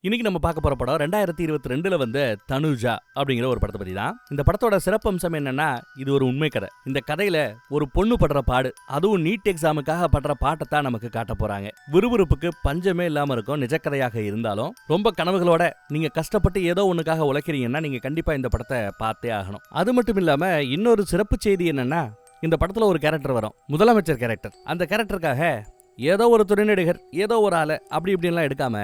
இன்னைக்கு நம்ம பார்க்க போற படம் 2022ல வந்த தனுஜா அப்படிங்கிற ஒரு படத்தை பத்தி தான். இந்த படத்தோட சிறப்பம்சம் என்னன்னா, இது ஒரு உண்மை கதை. இந்த கதையில ஒரு பொண்ணு படுற பாடு, அதுவும் நீட் எக்ஸாமுக்காக படுற பாட்டை தான் நமக்கு காட்ட போறாங்க. விறுவிறுப்புக்கு பஞ்சமே இல்லாம இருக்கும். நிஜக்கதையாக இருந்தாலும் ரொம்ப கனவுகளோட நீங்க கஷ்டப்பட்டு ஏதோ ஒண்ணுக்காக உழைக்கிறீங்கன்னா நீங்க கண்டிப்பா இந்த படத்தை பார்த்தே ஆகணும். அது மட்டும் இல்லாம இன்னொரு சிறப்பு செய்தி என்னன்னா, இந்த படத்துல ஒரு கேரக்டர் வரும், முதலமைச்சர் கேரக்டர். அந்த கேரக்டருக்காக ஏதோ ஒரு துணை நடிகர் ஏதோ ஒரு ஆளு அப்படி இப்படின்லாம் எடுக்காம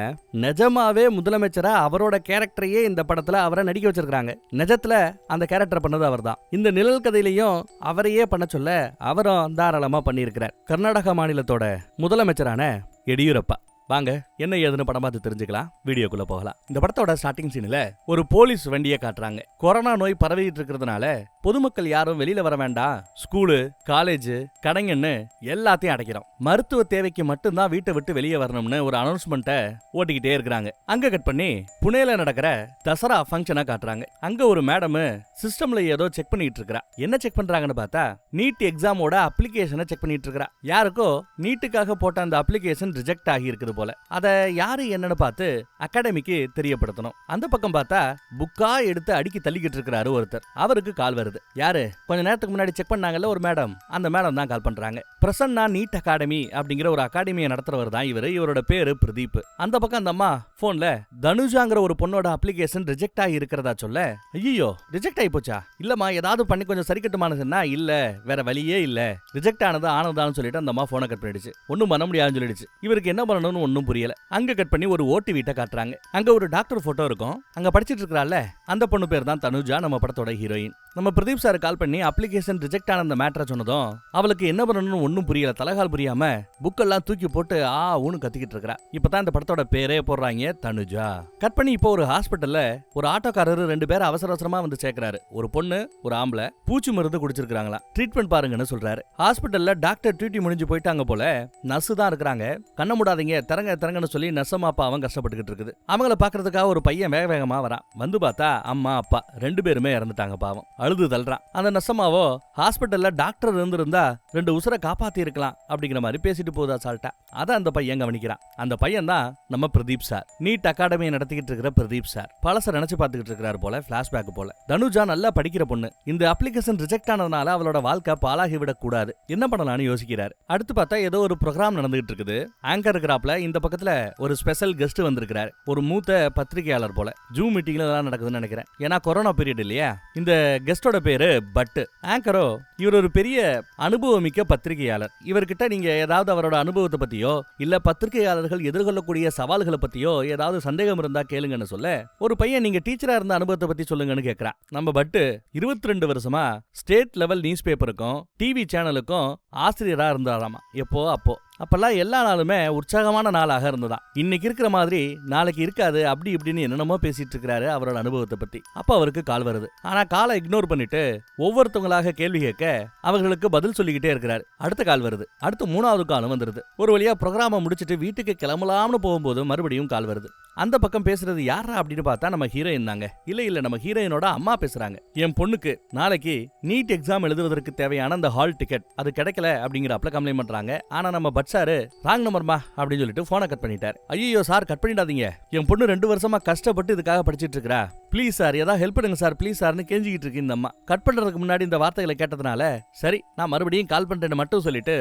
நிஜமாவே முதலமைச்சரா அவரோட கேரக்டரையே இந்த படத்துல அவரை நடிக்க வச்சிருக்காங்க. நிஜத்துல அந்த கேரக்டர் பண்ணது அவர் தான். இந்த நிழல் கதையிலையும் அவரையே பண்ண சொல்ல அவரும் தாராளமா பண்ணியிருக்கிறார். கர்நாடகா மாநிலத்தோட முதலமைச்சரான எடியூரப்பா. வாங்க என்ன ஏதுன்னு படம் பார்த்து தெரிஞ்சுக்கலாம். வீடியோக்குள்ள போகலாம். இந்த படத்தோட ஸ்டார்டிங் சீன்ல ஒரு போலீஸ் வண்டியை காட்டுறாங்க. கொரோனா நோய் பரவிட்டு இருக்கிறதுனால பொதுமக்கள் யாரும் வெளியில வர வேண்டாம், ஸ்கூலு காலேஜ் கடைங்கன்னு எல்லாத்தையும் அடைக்கிறோம், மருத்துவ தேவைக்கு மட்டும்தான் வீட்டை விட்டு வெளியே வரணும்னு ஒரு அனௌன்ஸ்மெண்ட்டை ஓட்டிக்கிட்டே இருக்கிறாங்க. அங்க கட் பண்ணி புனேல நடக்கிற தசரா ஃபங்க்ஷனை காட்டுறாங்க. அங்க ஒரு மேடம் சிஸ்டம்ல ஏதோ செக் பண்ணிட்டு இருக்கா. என்ன செக் பண்றாங்கன்னு பார்த்தா நீட் எக்ஸாமோட அப்ளிகேஷனை செக் பண்ணிட்டு இருக்கா. யாருக்கோ நீட்டுக்காக போட்ட அந்த அப்ளிகேஷன் ரிஜெக்ட் ஆகி இருக்குது போல. அத யாரு என்னன்னு பார்த்து அகாடமிக்கு தெரியப்படுத்தணும். அந்த பக்கம் பார்த்தா புக்கா எடுத்து அடிக்கி தள்ளிக்கிட்டு இருக்கிறாரு ஒருத்தர். அவருக்கு கால் வருது. யாரு? கொஞ்ச நேரத்துக்கு முன்னாடி செக் பண்ணாங்கல்ல ஒரு மேடம், அந்த மேடம் தான் கால் பண்றாங்க. பிரசன்னா நீட் அகாடமி அப்படிங்கிற ஒரு அகாடமியை நடத்துறவர் தான் இவரு. இவரோட பேரு பிரதீப். அந்த பக்கம் அந்த அம்மா போன்ல தனுஜாங்கிற ஒரு பொண்ணோட அப்ளிகேஷன் ரிஜெக்ட் ஆகி இருக்கிறதா சொல்ல, ஐயோ ரிஜெக்ட் ஆகி போச்சா? இல்லம்மா ஏதாவது பண்ணி கொஞ்சம் சரி கட்டுமானதுன்னா இல்ல வேற வழியே இல்ல, ரிஜெக்ட் ஆனதான்னு சொல்லிட்டு அந்த அம்மா போனை கட் பண்ணிடுச்சு. ஒன்னும் பண்ண முடியாதுன்னு சொல்லிடுச்சு. இவருக்கு என்ன பண்ணணும்னு ஒன்னும் புரியல. அங்க கட் பண்ணி ஒரு ஓட்டி வீட்டை காட்டுறாங்க. அங்க ஒரு டாக்டர் போட்டோ இருக்கும். அங்க படிச்சிட்டு இருக்கறால அந்த பொண்ணு பேர் தான் தனுஜா, நம்ம படத்தோட ஹீரோயின். நம்ம பிரதீப் சார் கால் பண்ணி அப்ளிகேஷன் ரிஜெக்ட் ஆன அந்த மேட்டரை சொன்னதும் அவளுக்கு என்ன பண்ணணும்னு ஒன்னும் புரியல. தலகால் புரியாம புக்கெல்லாம் தூக்கி போட்டு ஊன்னு கத்திக்கிட்டு இருக்கா. இப்பதான் இந்த படத்தோட பேரே போடுறாங்க, தனுஜா. கட் பண்ணி இப்போ ஒரு ஹாஸ்பிட்டல்ல ஒரு ஆட்டோக்காரரு 2 பேர் அவசர அவசரமா வந்து சேர்க்கிறாரு. ஒரு பொண்ணு ஒரு ஆம்பளை பூச்சி மருந்து குடிச்சிருக்காங்களா, ட்ரீட்மெண்ட் பாருங்கன்னு சொல்றாரு. ஹாஸ்பிட்டல்ல டாக்டர் டியூட்டி முடிஞ்சு போயிட்டாங்க போல. நர்ஸ் தான் இருக்கிறாங்க. கண்ண மூடாதீங்க தரங்கன்னு சொல்லி நர்சமா அப்பா அவன் கஷ்டப்பட்டுக்கிட்டு இருக்குது. அவங்கள பாக்குறதுக்காக ஒரு பையன் வேக வேகமா வரான். வந்து பார்த்தா அம்மா அப்பா 2 பேருமே இறந்துட்டாங்க. பாவம் அழுது தள்ளுறான். அந்த நர்சமாவோ ஹாஸ்பிட்டல்ல டாக்டர் இருந்திருந்தா 2 உசுரை காப்பாத்தி இருக்கலாம் அப்படிங்கிற மாதிரி பேசிட்டு போதா சால்ட்டா. அத அந்த பையன் கவனிக்கிறான். அந்த பையன் தான் நம்ம பிரதீப் சார். நீட் அகாடமியை நடத்திக்கிட்டு இருக்கிற பிரதீப் சார். பழச நினைச்சு பார்த்துக்கிட்டு இருக்கிறாரு போல, பிளாஷ்பேக் போல. தனுஜா நல்லா படிக்கிற பொண்ணு. இந்த அப்ளிகேஷன் ரிஜெக்ட் ஆனதுனால அவளோட வாழ்க்கை பாலாகி விடக் கூடாது. என்ன பண்ணலாம்னு யோசிக்கிறாரு. அடுத்து பார்த்தா ஏதோ ஒரு ப்ரோக்ராம் நடந்துகிட்டு இருக்குது. ஆங்கர் இருக்கிறாப்ல. இந்த பக்கத்துல ஒரு ஸ்பெஷல் கெஸ்ட் வந்திருக்கிறாரு. ஒரு மூத்த பத்திரிகையாளர் போல. ஜூம் மீட்டிங்ல எல்லாம் நடக்குதுன்னு நினைக்கிறேன். ஏன்னா கொரோனா பீரியட் இல்லையா. இந்த கெஸ்டோட பேரு பட்டு. ஆங்கரோ இவர் ஒரு பெரிய அனுபவமிக்க பத்திரிகையாளர். இவர்கிட்ட நீங்க ஏதாவது அவரோட அனுபவத்தை பத்தியோ இல்ல பத்திரிகையாளர்கள் எதிர்கொள்ளக்கூடிய சவால்களை பத்தியோ ஏதாவது சந்தேகம் இருந்தா கேளுங்கன்னு சொல்ல, ஒரு பையன் நீங்க டீச்சரா இருந்த அனுபவத்தை பத்தி சொல்லுங்கன்னு கேட்கிறான். நம்ம பட்டு 22 வருஷமா ஸ்டேட் லெவல் நியூஸ் பேப்பருக்கும் டிவி சேனலுக்கும் ஆசிரியரா இருந்தாராமா. எப்போ அப்பெல்லாம் எல்லா நாளுமே உற்சாகமான நாளாக இருந்ததான். இன்னைக்கு இருக்கிற மாதிரி நாளைக்கு இருக்காது அப்படி இப்படின்னு என்னென்னமோ பேசிட்டு இருக்கிறாரு அவரோட அனுபவத்தை பத்தி. அப்ப அவருக்கு கால் வருது. ஆனா காலை இக்னோர் பண்ணிட்டு ஒவ்வொருத்தவங்களாக கேள்வி கேட்க அவர்களுக்கு பதில் சொல்லிக்கிட்டே இருக்கிறாரு. அடுத்த கால் வருது. அடுத்து 3வது காலும் வந்துருது. ஒரு வழியா ப்ரோக்ராமை முடிச்சிட்டு வீட்டுக்கு கிளம்பலாம்னு போகும்போது மறுபடியும் கால் வருது. அந்த பக்கம் பேசுறது யாரா அப்படின்னு பார்த்தா நம்ம ஹீரோயின் தாங்க. இல்ல நம்ம ஹீரோயினோட அம்மா பேசுறாங்க. என் பொண்ணுக்கு நாளைக்கு நீட் எக்ஸாம் எழுதுவதற்கு தேவையான அந்த ஹால் டிக்கெட் அது கிடைக்கல அப்படிங்கிறப்பல கம்ப்ளைண்ட் பண்றாங்க. ஆனா நம்ம சார் ராங் நம்பர்மா அப்படின்னு சொல்லிட்டு போனை கட் பண்ணிட்டார். ஐயோ சார் கட் பண்ணிடாதீங்க, என் பொண்ணு 2 வருஷமா கஷ்டப்பட்டு இதுக்காக படிச்சிட்டு இருக்கா, ப்ளீஸ் சார் ஏதாவது ஹெல்ப் பண்ணுங்க சார் ப்ளீஸ் சார்னு கெஞ்சிக்கிட்டு இருக்கு இந்த அம்மா. கட் பண்றதுக்கு முன்னாடி இந்த வார்த்தைகளை கேட்டதுனால சரி நான் மறுபடியும் கால் பண்றேன்னு மட்டும் சொல்லிட்டு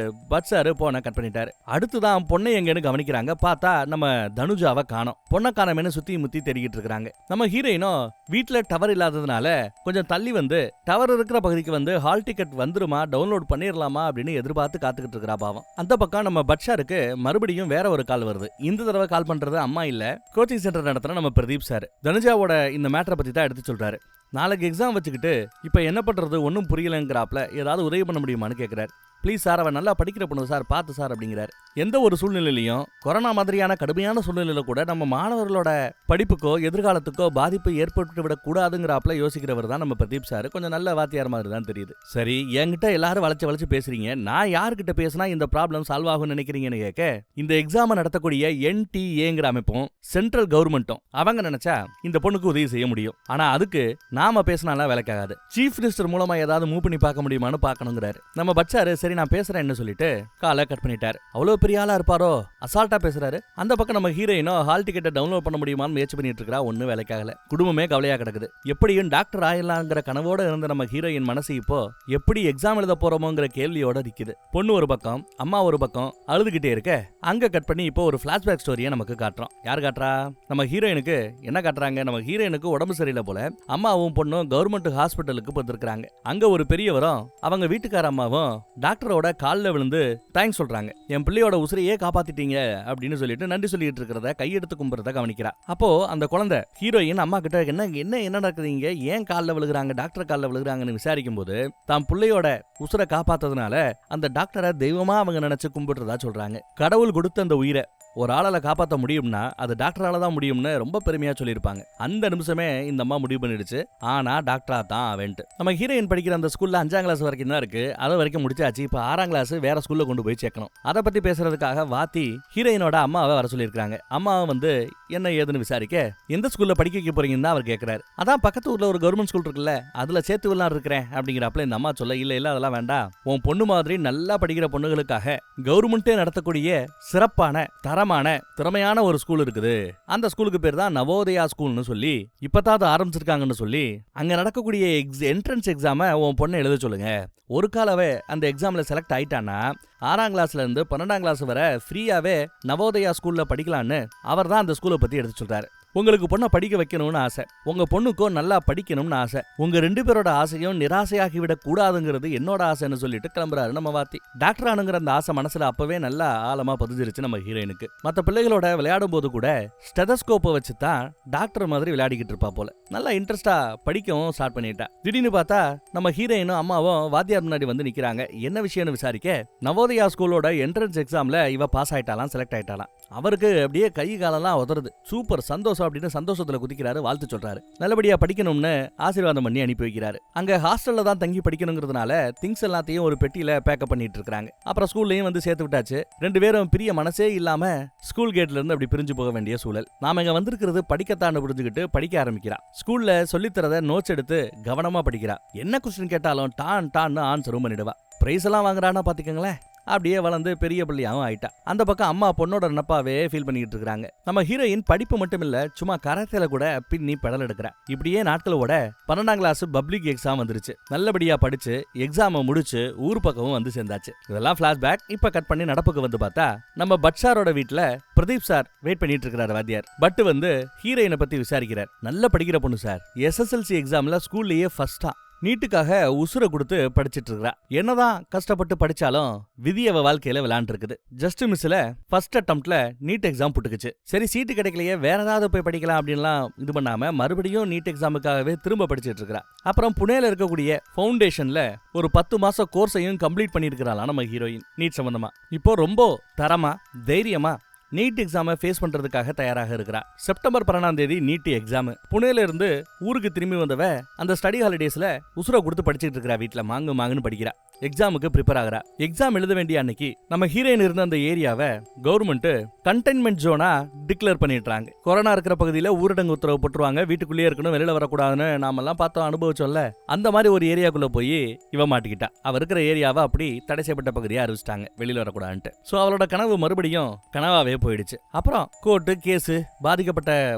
சார் போனை கட் பண்ணிட்டாரு. அடுத்துதான் பொண்ணை எங்கன்னு கவனிக்கிறாங்க. பார்த்தா நம்ம தனுஜாவை காணோம். பொண்ணை காணமேனு சுத்தி முத்தி தேடிக்கிட்டு இருக்காங்க. நம்ம ஹீரோயினும் வீட்டுல டவர் இல்லாததுனால கொஞ்சம் தள்ளி வந்து டவர் இருக்கிற பகுதிக்கு வந்து ஹால் டிக்கெட் வந்துருமா டவுன்லோட் பண்ணிடலாமா அப்படின்னு எதிர்பார்த்து காத்துக்கிட்டு இருக்கிறா. பாவம் அந்த பக்கம் நம்ம பட்ஷாருக்கு மறுபடியும் வேற ஒரு கால் வருது. இந்த தடவை கால் பண்றது அம்மா இல்ல, கோச்சிங் சென்டர் நடத்துற நம்ம பிரதீப் சார். தனுஜாவோட இந்த மேட்டரை பத்தி தான் எடுத்து சொல்றாரு. நாளைக்கு எக்ஸாம் வச்சுக்கிட்டு இப்ப என்ன பண்றது ஒன்னும் புரியலங்கிறாப்ல. ஏதாவது உதவி பண்ண முடியுமான்னு கேட்கிறாரு. ப்ளீஸ் சார் அவன் நல்லா படிக்கிற பொண்ணு சார் பார்த்து சார் அப்படிங்கிறார். எந்த ஒரு சூழ்நிலையிலையும் கொரோனா மாதிரியான கடுமையான சூழ்நிலையில கூட நம்ம மாணவர்களோட படிப்புக்கோ எதிர்காலத்துக்கோ பாதிப்பு ஏற்பட்டு விட கூடாதுங்கிறாப்ல யோசிக்கிறவர் தான் நம்ம பிரதீப் சார். கொஞ்சம் நல்ல வாத்தியார் மாதிரி தான் தெரியுது. சரி என்கிட்ட எல்லாரும் வளைச்சு பேசுறீங்க, நான் யார்கிட்ட பேசினா இந்த ப்ராப்ளம் சால்வ் ஆகும் நினைக்கிறீங்கன்னு கேட்க, இந்த எக்ஸாம் நடத்தக்கூடிய NTA அமைப்பும் சென்ட்ரல் கவர்மெண்ட்டும் அவங்க நினைச்சா இந்த பொண்ணுக்கு உதவி செய்ய முடியும். ஆனா அதுக்கு நாம பேசினாலாம் வேலைக்காகாது, சீஃப் மினிஸ்டர் மூலமா ஏதாவது மூவ் பண்ணி பார்க்க முடியுமான்னு பார்க்கணுங்கிறாரு. நம்ம பச்சாரு சரி நான் பேசுறேன்னு சொல்லிட்டு காலை கட் பண்ணிட்டாரு. அவ்வளவு பெரிய ஆளா இருப்பாரோ, அசால்ட்டா பேசுறாரு. அந்த பக்கம் நம்ம ஹீரோயினோ ஹால் டிக்கெட்டை டவுன்லோட் பண்ண முடியுமான்னு முயற்சி பண்ணிட்டு இருக்கா. ஒன்னும் வேலைக்காகல. குடும்பமே கவலையா கிடக்குது. எப்படியும் டாக்டர் ஆயிடலாங்கிற கனவோட இருந்த நம்ம ஹீரோயின் மனசு இப்போ எப்படி எக்ஸாம் எழுத போறோமோங்கிற கேள்வியோட நிக்குது. பொண்ணு ஒரு பக்கம், அம்மா ஒரு பக்கம் அழுதுகிட்டே இருக்க, அங்க கட் பண்ணி இப்போ ஒரு பிளாஷ்பேக் ஸ்டோரியை நமக்கு காட்டுறோம். யார் காட்டுறா? நம்ம ஹீரோயினுக்கு என்ன காட்டுறாங்க, நம்ம ஹீரோயினுக்கு உடம்பு சரியில்லை போல. அம்மாவும் பொண்ணும் கவர்மெண்ட் ஹாஸ்பிட்டலுக்கு போயிருக்காங்க. அங்க ஒரு பெரியவரும் அவங்க வீட்டுக்கார அம்மாவும் டாக்டரோட காலில் விழுந்து தேங்க்ஸ் சொல்றாங்க. என் பிள்ளையோட உசிரையே காப்பாத்திட்டீங்க அப்படின்னு சொல்லிட்டு நன்றி சொல்லிட்டு இருக்கிறத கையெடுத்து கும்புறத கவனிக்கிறா. அப்போ அந்த குழந்தை ஹீரோயின் அம்மா கிட்ட என்ன நடக்குதுங்க, ஏன் காலில் விழுகிறாங்க, டாக்டர் காலில் விழுகிறாங்கன்னு விசாரிக்கும் போது தான் பிள்ளையோட உசுரை காப்பாத்ததுனால அந்த டாக்டரை தெய்வமா அவங்க நினைச்சு கும்பிடுறதா சொல்றாங்க. கடவுள் கொடுத்த அந்த உயிரை ஒரு ஆளால காப்பாற்ற முடியும்னா அது டாக்டரால தான் முடியும்னு ரொம்ப பெருமையா சொல்லியிருப்பாங்க. அந்த நிமிஷமே இந்த அம்மா முடிவு பண்ணிடுச்சு, ஆனா டாக்டரா தான் அவன்ட்டு. நம்ம ஹீரோயின் படிக்கிற அந்த ஸ்கூல்ல 5ஆம் கிளாஸ் வரைக்கும் தான் இருக்கு. அது வரைக்கும் முடிச்சாச்சு. இப்ப 6ஆம் கிளாஸ் வேற ஸ்கூல்ல கொண்டு போய் சேர்க்கணும். அதை பத்தி பேசுறதுக்காக வாத்தி ஹீரோயினோட அம்மாவை வர சொல்லியிருக்காங்க. அம்மாவை வந்து என்ன ஏதுன்னு விசாரிக்க, எந்த ஸ்கூல்ல படிக்க வைக்க போறீங்கன்னு தான் அவர் கேட்கிறாரு. அதான் பக்கத்து ஊர்ல ஒரு கவர்மெண்ட் ஸ்கூல் இருக்குல்ல, அதுல சேர்த்து விடலாம் இருக்கிறேன் அப்படிங்கிறப்பல இந்த அம்மா சொல்ல, இல்ல அதெல்லாம் வேண்டாம், உன் பொண்ணு மாதிரி நல்லா படிக்கிற பொண்ணுகளுக்காக கவர்மெண்டே நடத்தக்கூடிய சிறப்பான தரமான திறமையான ஒரு ஸ்கூல் இருக்குது. அந்த ஸ்கூலுக்கு பேர் தான் நவோதயா ஸ்கூல்னு சொல்லி இப்பதான் ஆரம்பிச்சிருக்காங்கன்னு சொல்லி அங்க நடக்கக்கூடிய என்ட்ரன்ஸ் எக்ஸாம உன் பொண்ணை எழுத சொல்லுங்க. ஒரு காலவே அந்த எக்ஸாம்ல செலக்ட் ஆயிட்டானா 6ஆம் கிளாஸ்ல இருந்து 12ஆம் கிளாஸ் வரை ஃப்ரீயாவே நவோதயா ஸ்கூல்ல படிக்கலான்னு அவர் தான் அந்த ஸ்கூலை பத்தி எடுத்து சொல்றாரு. உங்களுக்கு பொண்ணை படிக்க வைக்கணும்னு ஆசை, உங்க பொண்ணுக்கும் நல்லா படிக்கணும்னு ஆசை, உங்க 2 பேரோட ஆசையும் நிராசையாகிவிடக் கூடாதுங்கிறது என்னோட ஆசைன்னு சொல்லிட்டு கிளம்புறாரு நம்ம வாத்தி. டாக்டர் ஆனுங்கிற அந்த ஆசை மனசுல அப்பவே நல்லா ஆழமா பதிஞ்சிருச்சு நம்ம ஹீரோயினுக்கு. மற்ற பிள்ளைகளோட விளையாடும் போது கூட ஸ்டெதஸ்கோப்பை வச்சு தான் டாக்டர் மாதிரி விளையாடிக்கிட்டு இருப்பா போல. நல்லா இன்ட்ரெஸ்டா படிக்கவும் ஸ்டார்ட் பண்ணிட்டா. திடீர்னு பார்த்தா நம்ம ஹீரோயினும் அம்மாவும் வாத்தியார் முன்னாடி வந்து நிக்கிறாங்க. என்ன விஷயம்னு விசாரிக்க, நவோதயா ஸ்கூலோட என்ட்ரன்ஸ் எக்ஸாம்ல இவ பாஸ் ஆயிட்டாலாம், செலக்ட் ஆயிட்டாலாம். அவருக்கு அப்படியே கை காலெல்லாம் உதறது. சூப்பர் சந்தோஷம் அப்படின்னு சந்தோஷத்துல குதிக்கிறாரு, வாழ்த்து சொல்றாரு. நல்லபடியா படிக்கணும்னு ஆசீர்வாதம் பண்ணி அனுப்பி வைக்கிறாரு. அங்க ஹாஸ்டல்ல தான் தங்கி படிக்கணுங்கிறதுனால திங்ஸ் எல்லாத்தையும் ஒரு பெட்டியில பேக்கப் பண்ணிட்டு இருக்காங்க. அப்புறம் ஸ்கூல்லையும் வந்து சேர்த்து விட்டாச்சு. 2 பேரும் பிரிய மனசே இல்லாம ஸ்கூல் கேட்ல இருந்து அப்படி பிரிஞ்சு போக வேண்டிய சூழல். நாம இங்க வந்திருக்கிறது படிக்கத்தான்னு புரிஞ்சுக்கிட்டு படிக்க ஆரம்பிக்கிறா. ஸ்கூல்ல சொல்லித்தரத நோட்ஸ் எடுத்து கவனமா படிக்கிறா. என்ன கொஸ்டின் கேட்டாலும் டான்னு ஆன்சரும் பண்ணிடுவா. பிரைஸ் எல்லாம் வாங்குறான்னா பாத்துக்கங்களேன். அப்படியே வளர்ந்து பெரிய பிள்ளையாவும் ஆயிட்டா. அந்த பக்கம் அம்மா பொண்ணோட நப்பாவே ஃபீல் பண்ணிட்டு இருக்காங்க. நம்ம ஹீரோயின் படிப்பு மட்டும் இல்ல, சும்மா கராத்தேல கூட பின்னி பெடல் எடுக்கிறா. இப்படியே நாட்களோட 12ஆம் கிளாஸ் பப்ளிக் எக்ஸாம் வந்துருச்சு. நல்லபடியா படிச்சு எக்ஸாம முடிச்சு ஊர் பக்கமும் வந்து சேர்ந்தாச்சு. இதெல்லாம் பிளாஷ்பேக். இப்ப கட் பண்ணி நடப்புக்கு வந்து பார்த்தா நம்ம பட் சாரோட வீட்டுல பிரதீப் சார் வெயிட் பண்ணிட்டு இருக்கிறாரு வாத்தியார். பட் வந்து ஹீரோயினை பத்தி விசாரிக்கிறார். நல்ல படிக்கிற பொண்ணு சார், SSLC எக்ஸாம்ல ஸ்கூல்லயே ஃபர்ஸ்டா, நீட்டுக்காக உசுரை கொடுத்து படிச்சிட்டு இருக்கா. என்னதான் கஷ்டப்பட்டு படிச்சாலும் விதியவ வாழ்க்கையில விளையாண்டு இருக்குது. ஜஸ்ட் மிஸ்ல ஃபர்ஸ்ட் அட்டம்ப்ட்ல நீட் எக்ஸாம் புட்டுக்குச்சு. சரி சீட்டு கிடைக்கலையே, வேற ஏதாவது போய் படிக்கலாம் அப்படின்லாம் இது பண்ணாம மறுபடியும் நீட் எக்ஸாமுக்காகவே திரும்ப படிச்சிட்டு இருக்கா. அப்புறம் புனேல இருக்கக்கூடிய ஃபவுண்டேஷன்ல ஒரு 10 மாசம் கோர்ஸையும் கம்ப்ளீட் பண்ணிருக்கிறாளாம் நம்ம ஹீரோயின் நீட் சம்பந்தமா. இப்போ ரொம்ப தரமா தைரியமா நீட் எக்ஸாமை ஃபேஸ் பண்றதுக்காக தயாராக இருக்கிறா. செப்டம்பர் 12ஆம் தேதி நீட் எக்ஸாம். புனேல இருந்து ஊருக்கு திரும்பி வந்தவ அந்த ஸ்டடி ஹாலிடேஸ்ல உசுரை கொடுத்து படிச்சுட்டு இருக்கிறா. வீட்டுல மாங்குன்னு படிக்கிறா. எக்ஸாமுக்கு ப்ரிப்பேர் ஆகிறா. எக்ஸாம் எழுத வேண்டிய அன்னைக்கு நம்ம ஹீரோயின் இருந்த அந்த ஏரியாவை கவர்மெண்ட் கண்டெய்ன்மெண்ட் ஜோனா டிக்ளேர் பண்ணிடுறாங்க. கொரோனா இருக்கிற பகுதியில ஊரடங்கு உத்தரவு போட்டுருவாங்க. வீட்டுக்குள்ளேயே இருக்கணும், வெளியில வரக்கூடாதுன்னு நாமெல்லாம் பார்த்தோம், அனுபவிச்சோம்ல. அந்த மாதிரி ஒரு ஏரியாக்குள்ள போய் இவ மாட்டிக்கிட்டா. அவ இருக்கிற ஏரியாவை அப்படி தடை செய்யப்பட்ட பகுதியா அறிவிச்சிட்டாங்க, வெளியில வரக்கூடாதுன்ட்டு. சோ அவளோட கனவு மறுபடியும் கனவாவே போயிடுச்சு. அப்புறம் கோர்ட்டு கேஸ், பாதிக்கப்பட்ட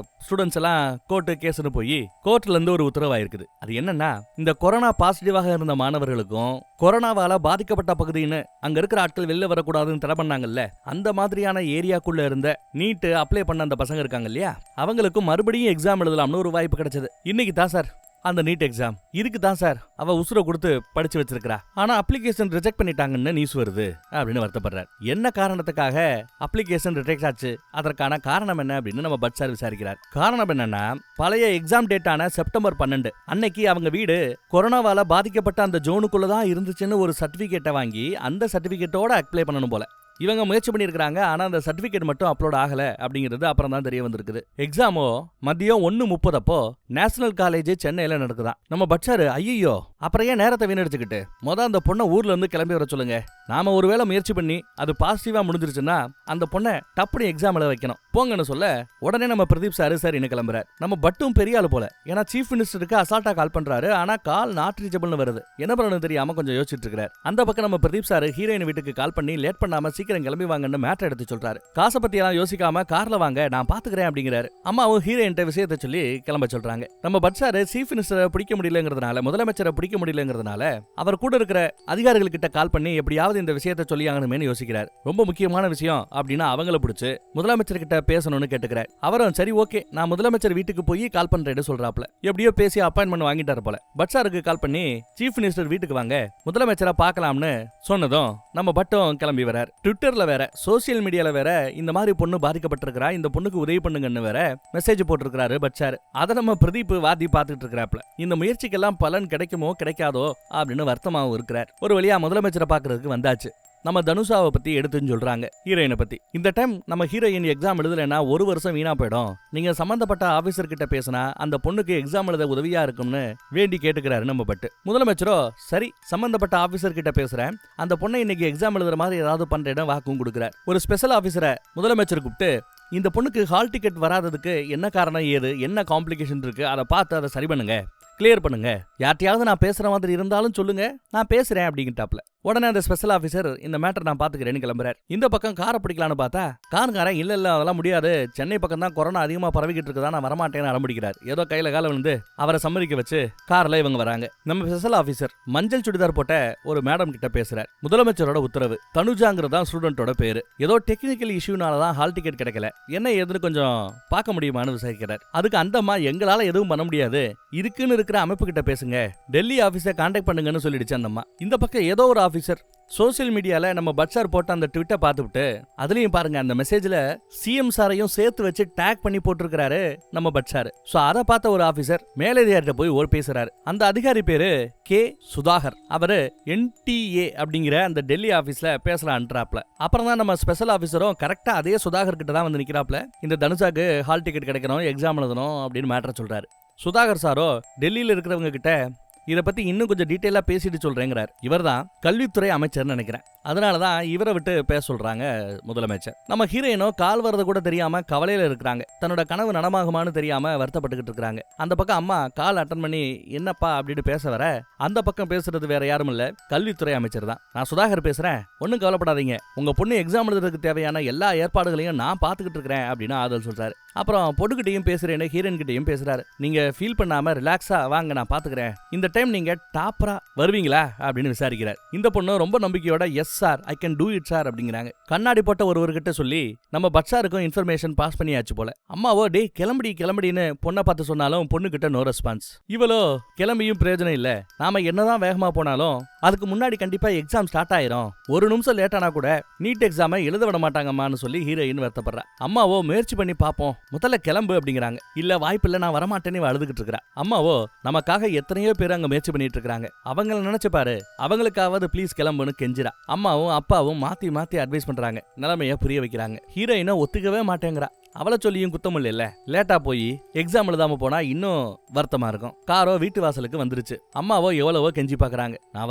ஸ்டூடெண்ட்ஸ் எல்லாம் கோர்ட்டு கேஸ்னு போய் கோர்ட்ல இருந்து ஒரு உத்தரவாயிருக்குது. அது என்னன்னா, இந்த கொரோனா பாசிட்டிவாக இருந்த மாணவர்களுக்கும் கொரோனாவால பாதிக்கப்பட்ட பகுதின்னு அங்க இருக்கிற ஆட்கள் வெளில வரக்கூடாதுன்னு தடை பண்ணாங்கல்ல, அந்த மாதிரியான ஏரியாக்குள்ள இருந்த நீட் அப்ளை பண்ண அந்த பசங்க இருக்காங்க இல்லையா, அவங்களுக்கும் மறுபடியும் எக்ஸாம் எழுதலாம்னு ஒரு வாய்ப்பு கிடைச்சது. இன்னைக்கு தான் சார் அந்த நீட் எக்ஸாம். இதுக்கு தான் சார் அவ உசுரை கொடுத்து படிச்சு வச்சிருக்கா. ஆனா அப்ளிகேஷன் ரிஜெக்ட் பண்ணிட்டாங்கன்னு நியூஸ் வருது அப்படின்னு வருத்தப்படுறார். என்ன காரணத்துக்காக அப்ளிகேஷன் ரிஜெக்ட் ஆச்சு, அதற்கான காரணம் என்ன அப்படின்னு நம்ம பட் சார் விசாரிக்கிறார். காரணம் என்னன்னா, பழைய எக்ஸாம் டேட்டான செப்டம்பர் 12 அன்னைக்கு அவங்க வீடு கொரோனாவால பாதிக்கப்பட்ட அந்த ஜோனுக்குள்ளதான் இருந்துச்சுன்னு ஒரு சர்டிபிகேட்டை வாங்கி அந்த சர்டிபிகேட்டோட அப்ளை பண்ணணும் போல. இவங்க முயற்சி பண்ணியிருக்காங்க. ஆனா அந்த சர்டிபிகேட் மட்டும் அப்லோட் ஆகல அப்படிங்கிறது அப்புறம் தான் தெரிய வந்திருக்குது. எக்ஸாமோ மதியம் 1:30 அப்போ நேஷனல் காலேஜ் சென்னையில நடக்குதான். நம்ம பட்சாரு ஐயோ அப்புறம் ஏன் நேரத்தை வீணடிச்சுக்கிட்டு அந்த பொண்ணை ஊர்ல இருந்து கிளம்பி வர சொல்லுங்க. நாம ஒருவேளை முயற்சி பண்ணி அது பாசிட்டிவா முடிஞ்சிருச்சுன்னா அந்த பொண்ணை டப்புனு எக்ஸாம்ல வைக்கணும் போங்கன்னு சொல்ல உடனே நம்ம பிரதீப் சார் சரின்னு கிளம்புறாரு. நம்ம பட்டும் பெரிய ஆளு போல, ஏன்னா சீஃப் மினிஸ்டருக்கு அசால்ட்டா கால் பண்றாரு. ஆனா கால் நாட் ரீச்சபிள்னு வருது. என்ன பண்ணணும் தெரியாம கொஞ்சம் யோசிச்சுட்டு இருக்காரு. அந்த பக்கம் நம்ம பிரதீப் சார் ஹீரோயின் வீட்டுக்கு கால் பண்ணி லேட் பண்ணாம சீக்கிரம் கிளம்பி வாங்கன்னு மேட்டர் எடுத்து சொல்றாரு. காசை பத்தி எல்லாம் யோசிக்காம கார்ல வாங்க நான் பாத்துக்கிறேன் அப்படிங்கிறாரு. அம்மாவும் ஹீரோயின் விஷயத்தை சொல்லி கிளம்ப சொல்றாங்க. நம்ம பட்சாரு சீஃப் மினிஸ்டரை பிடிக்க முடியலங்கிறதுனால, முதலமைச்சரை பிடிக்க முடியலங்கிறதுனால அவர் கூட இருக்கிற அதிகாரிகள் கிட்ட கால் பண்ணி எப்படியாவது இந்த விஷயத்தை சொல்லி ஆகணுமேனு யோசிக்கிறார். ரொம்ப முக்கியமான விஷயம் அப்படின்னா அவங்கள பிடிச்சு முதலமைச்சர் கிட்ட பேசணும்னு கேட்டுக்கிறார். அவரும் சரி ஓகே நான் முதலமைச்சர் வீட்டுக்கு போய் கால் பண்றேன்னு சொல்றாப்ல. எப்படியோ பேசி அப்பாயின்மெண்ட் வாங்கிட்டாரு போல. பட்சாருக்கு கால் பண்ணி சீஃப் மினிஸ்டர் வீட்டுக்கு வாங்க முதலமைச்சரை பார்க்கலாம்னு சொன்னதும் நம்ம பட்டம் கிளம்பி வரார். ட்விட்டர்ல வேற சோசியல் மீடியால வேற இந்த மாதிரி பொண்ணு பாதிக்கப்பட்டிருக்கிறா, இந்த பொண்ணுக்கு உதவி பண்ணுங்கன்னு வேற மெசேஜ் போட்டிருக்காரு பட்சாரு. அதை நம்ம பிரதீப் வாதி பார்த்துட்டு இருக்கிறாப்ல. இந்த முயற்சிக்கெல்லாம் பலன் கிடைக்குமோ கிடைக்காதோ அப்படின்னு வருத்தமாவும் இருக்கிறார். ஒரு வழியா முதலமைச்சரை பார்க்கறதுக்கு வந்தாச்சு. நம்ம தனுஷாவை பத்தி எடுத்துன்னு சொல்றாங்க, ஹீரோயினை பத்தி. இந்த டைம் நம்ம ஹீரோயின் எக்ஸாம் எழுதலைன்னா 1 வருஷம் வீணா போயிடும். நீங்க சம்பந்தப்பட்ட ஆபீசர் கிட்ட பேசினா அந்த பொண்ணுக்கு எக்ஸாம் எழுத உதவியா இருக்கும்னு வேண்டி கேட்டுக்கிறாரு நம்ம பட்டு. முதலமைச்சரோ சரி சம்பந்தப்பட்ட ஆபீசர் கிட்ட பேசுறேன், அந்த பொண்ணை இன்னைக்கு எக்ஸாம் எழுதுற மாதிரி ஏதாவது பண்றேன்னு வாக்கும் கொடுக்குறார். ஒரு ஸ்பெஷல் ஆபீசரை முதலமைச்சர் கூப்பிட்டு இந்த பொண்ணுக்கு ஹால் டிக்கெட் வராததுக்கு என்ன காரணம், ஏது என்ன காம்ப்ளிகேஷன் இருக்கு, அதை பார்த்து அதை சரி பண்ணுங்க, கிளியர் பண்ணுங்க. யார்ட்டையாவது நான் பேசுற மாதிரி இருந்தாலும் சொல்லுங்க, நான் பேசுறேன் அப்படிங்கிட்டாப்ல. உடனே அந்த ஸ்பெஷல் ஆபீசர் இந்த மேட்டர் நான் பாத்துக்கிறேன்னு கிளம்புறாரு. இந்த பக்கம் காரை பிடிக்கலான்னு பார்த்தா காரன் இல்ல அதெல்லாம் முடியாது, சென்னை பக்கம் தான் கொரோனா அதிகமா பரவிக்கிட்டு இருக்குதா, நான் வரமாட்டேன்னு அடம்பிடிக்கிறார். ஏதோ கையில கால வந்து அவரை சம்மதிக்க வச்சு கார்ல இவங்க வராங்க. நம்ம ஸ்பெஷல் ஆபீசர் மஞ்சள் சுடிதார் போட்ட ஒரு மேடம் கிட்ட பேசுறாரு. முதலமைச்சரோட உத்தரவு, தனுஜாங்கிறதா ஸ்டூடெண்டோட பேரு, ஏதோ டெக்னிக்கல் இஷ்யூனாலதான் ஹால் டிக்கெட் கிடைக்கல, என்ன ஏதுன்னு கொஞ்சம் பார்க்க முடியுமான்னு விசாரிக்கிறார். அதுக்கு அந்த அம்மா எங்களால எதுவும் பண்ண முடியாது, இதுக்குன்னு இருக்கிற அமைப்பு கிட்ட பேசுங்க, டெல்லி ஆபீஸை கான்டாக்ட் பண்ணுங்கன்னு சொல்லிடுச்சு அந்த அம்மா. இந்த பக்கம் ஏதோ ஒரு ஆபீசர் சோசியல் மீடியால நம்ம பட்சார் போட்ட அந்த ட்விட்டை பார்த்துவிட்டு அதுலயும் பாருங்க அந்த மெசேஜ்ல சிஎம் சாரையும் சேர்த்து வச்சு டேக் பண்ணி போட்டிருக்கிறாரு நம்ம பட்சார். சோ அதை பார்த்த ஒரு ஆபீசர் மேலதிகாரிட்ட போய் ஒரு பேசுறாரு. அந்த அதிகாரி பேரு கே சுதாகர். அவரு NTA அப்படிங்கிற அந்த டெல்லி ஆபீஸ்ல பேசலான்றாப்ல. அப்புறம் தான் நம்ம ஸ்பெஷல் ஆபீசரும் கரெக்டா அதே சுதாகர் கிட்ட தான் வந்து நிக்கிறாப்ல. இந்த தனுஷாக்கு ஹால் டிக்கெட் கிடைக்கணும், எக்ஸாம் எழுதணும் அப்படின்னு மேட்டர் சொல்றாரு. சுதாகர் சாரோ டெல்லியில இருக்கிறவங்க கிட்ட இதை பத்தி இன்னும் கொஞ்சம் டீட்டெயிலா பேசிட்டு சொல்றேங்கிறார். இவர் தான் கல்வித்துறை அமைச்சர்னு நினைக்கிறேன். அதனாலதான் இவரை விட்டு பேச சொல்றாங்க முதலமைச்சர். நம்ம ஹீரோயினோ கால் வரது கூட தெரியாம கவலையில இருக்கிறாங்க. தன்னோட கனவு நனமாகுமான்னு தெரியாம வருத்தப்பட்டுக்கிட்டு இருக்காங்க. அந்த பக்கம் அம்மா கால் அட்டன் பண்ணி என்னப்பா அப்படின்னு பேச வர அந்த பக்கம் பேசுறது வேற யாரும் இல்ல, கல்வித்துறை அமைச்சர் தான். நான் சுதாகர் பேசுறேன், ஒன்னும் கவலைப்படாதீங்க, உங்க பொண்ணு எக்ஸாம் எழுதுறதுக்கு தேவையான எல்லா ஏற்பாடுகளையும் நான் பாத்துக்கிட்டு இருக்கிறேன் அப்படின்னு ஆதல் சொல்றாரு. அப்புறம் பொண்ணுகிட்டையும் பேசுறேன்னு ஹீரோயின் கிட்டையும் பேசுறாரு. நீங்க ஃபீல் பண்ணாம ரிலாக்ஸா வாங்க, நான் பாத்துக்கிறேன், இந்த டைம் நீங்க டாப்பரா வருவீங்களா அப்படின்னு விசாரிக்கிறார். இந்த பொண்ணு ரொம்ப நம்பிக்கையோட yes sir, I can do it sir அப்படிங்கிறாங்க. கண்ணாடி போட்ட ஒருவர்கிட்ட சொல்லி நம்ம பட்சாருக்கும் இன்ஃபர்மேஷன் பாஸ் பண்ணியாச்சு போல. அம்மாவோ டே கிளம்பிடின்னு பொண்ணை பார்த்து சொன்னாலும் பொண்ணு கிட்ட நோ ரெஸ்பான்ஸ். இவளோ கிளம்பியும் பிரயோஜனம் இல்ல, நாம என்னதான் வேகமா போனாலும் அதுக்கு முன்னாடி கண்டிப்பா எக்ஸாம் ஸ்டார்ட் ஆயிரும், ஒரு நிமிஷம் லேட்டானா கூட நீட் எக்ஸாமை எழுத விட மாட்டாங்கம்மான்னு சொல்லி ஹீரோயின் வருத்தப்படுறா. அம்மாவோ முயற்சி பண்ணி பாப்போம், முதல்ல கிளம்பு அப்படிங்கிறாங்க. இல்ல வாய்ப்பு இல்ல, நான் வரமாட்டேன்னு அழுதுகிட்டு இருக்கிறா. அம்மாவோ நமக்காக எத்தனையோ பேர் அங்க முயற்சி பண்ணிட்டு இருக்காங்க, அவங்கள நினைச்சு பாரு, அவங்களுக்காவது ப்ளீஸ் கிளம்புன்னு கெஞ்சிரா. அம்மாவும் அப்பாவும் மாத்தி மாத்தி அட்வைஸ் பண்றாங்க, நிலைமைய புரிய வைக்கிறாங்க. ஹீரோயினை ஒத்துக்கவே மாட்டேங்கிறா. அவளை சொல்லியும் குத்தம் இல்ல, லேட்டா போய் எக்ஸாம் எழுதாம போனா இன்னும் வருத்தமா இருக்கும். காரோ வீட்டு வாசலுக்கு வந்துருச்சு. அம்மாவோ எவ்வளவோ கெஞ்சி பாக்குறாங்க, நான்